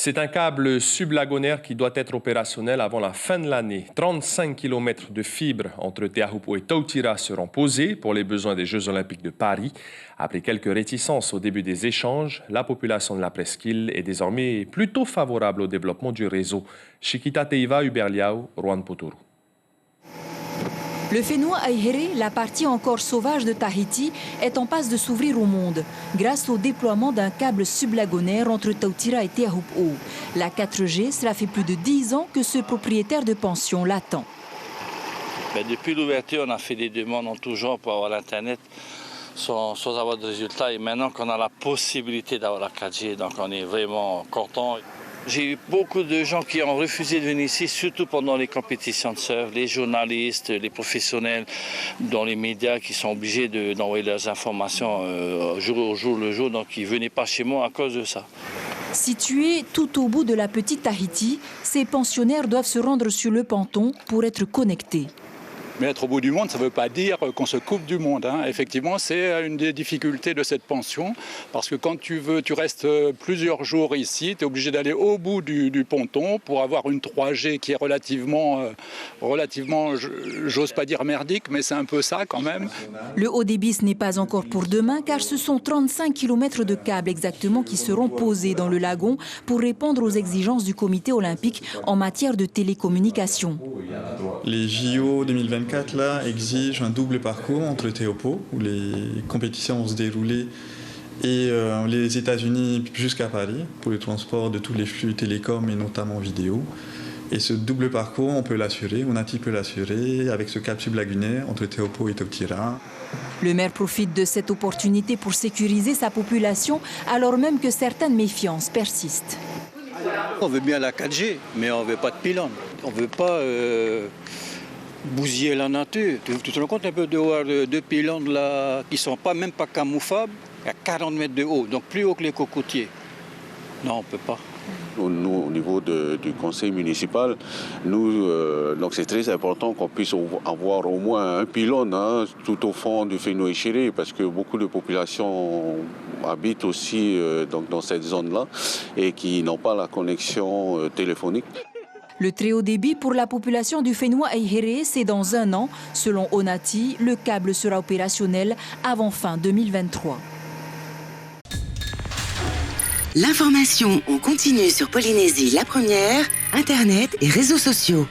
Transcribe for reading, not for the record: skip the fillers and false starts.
C'est un câble sublagonaire qui doit être opérationnel avant la fin de l'année. 35 km de fibres entre Teahupo'o et Tautira seront posés pour les besoins des Jeux Olympiques de Paris. Après quelques réticences au début des échanges, la population de la presqu'île est désormais plutôt favorable au développement du réseau. Chiquita Teiva, Hubert Liao, Rouen Potoru. Le Whenua Aihere, la partie encore sauvage de Tahiti, est en passe de s'ouvrir au monde grâce au déploiement d'un câble sublagonaire entre Tautira et Teahupo'o. La 4G, cela fait plus de 10 ans que ce propriétaire de pension l'attend. Depuis l'ouverture, on a fait des demandes en tout genre pour avoir l'Internet sans avoir de résultats. Et maintenant qu'on a la possibilité d'avoir la 4G, donc on est vraiment content. J'ai eu beaucoup de gens qui ont refusé de venir ici, surtout pendant les compétitions de surf, les journalistes, les professionnels dans les médias qui sont obligés d'envoyer leurs informations jour le jour, donc ils ne venaient pas chez moi à cause de ça. Situés tout au bout de la petite Tahiti, ces pensionnaires doivent se rendre sur le ponton pour être connectés. Mais être au bout du monde, ça ne veut pas dire qu'on se coupe du monde. Effectivement, c'est une des difficultés de cette pension. Parce que quand tu restes plusieurs jours ici, tu es obligé d'aller au bout du ponton pour avoir une 3G qui est relativement, j'ose pas dire merdique, mais c'est un peu ça quand même. Le haut débit, ce n'est pas encore pour demain, car ce sont 35 km de câbles exactement qui seront posés dans le lagon pour répondre aux exigences du comité olympique en matière de télécommunication. Les JO 2024 là, exigent un double parcours entre Teahupo'o, où les compétitions vont se dérouler, et les États-Unis jusqu'à Paris, pour le transport de tous les flux télécoms et notamment vidéo. Et ce double parcours, on peut l'assurer, Onati peut l'assurer, avec ce câble sublagunaire entre Teahupo'o et Tautira. Le maire profite de cette opportunité pour sécuriser sa population, alors même que certaines méfiances persistent. On veut bien la 4G, mais on ne veut pas de pylône. On ne veut pas bousiller la nature. Tu te rends compte un peu de voir deux pylônes là, qui ne sont même pas camouflables, à 40 mètres de haut, donc plus haut que les cocotiers. Non, on ne peut pas. Nous, au niveau du conseil municipal, donc c'est très important qu'on puisse avoir au moins un pylône tout au fond du Whenua Aihere, parce que beaucoup de populations habitent aussi dans cette zone-là et qui n'ont pas la connexion téléphonique. Le très haut débit pour la population du Whenua Aihere, c'est dans 1 an. Selon Onati, le câble sera opérationnel avant fin 2023. L'information en continu sur Polynésie la première, Internet et réseaux sociaux.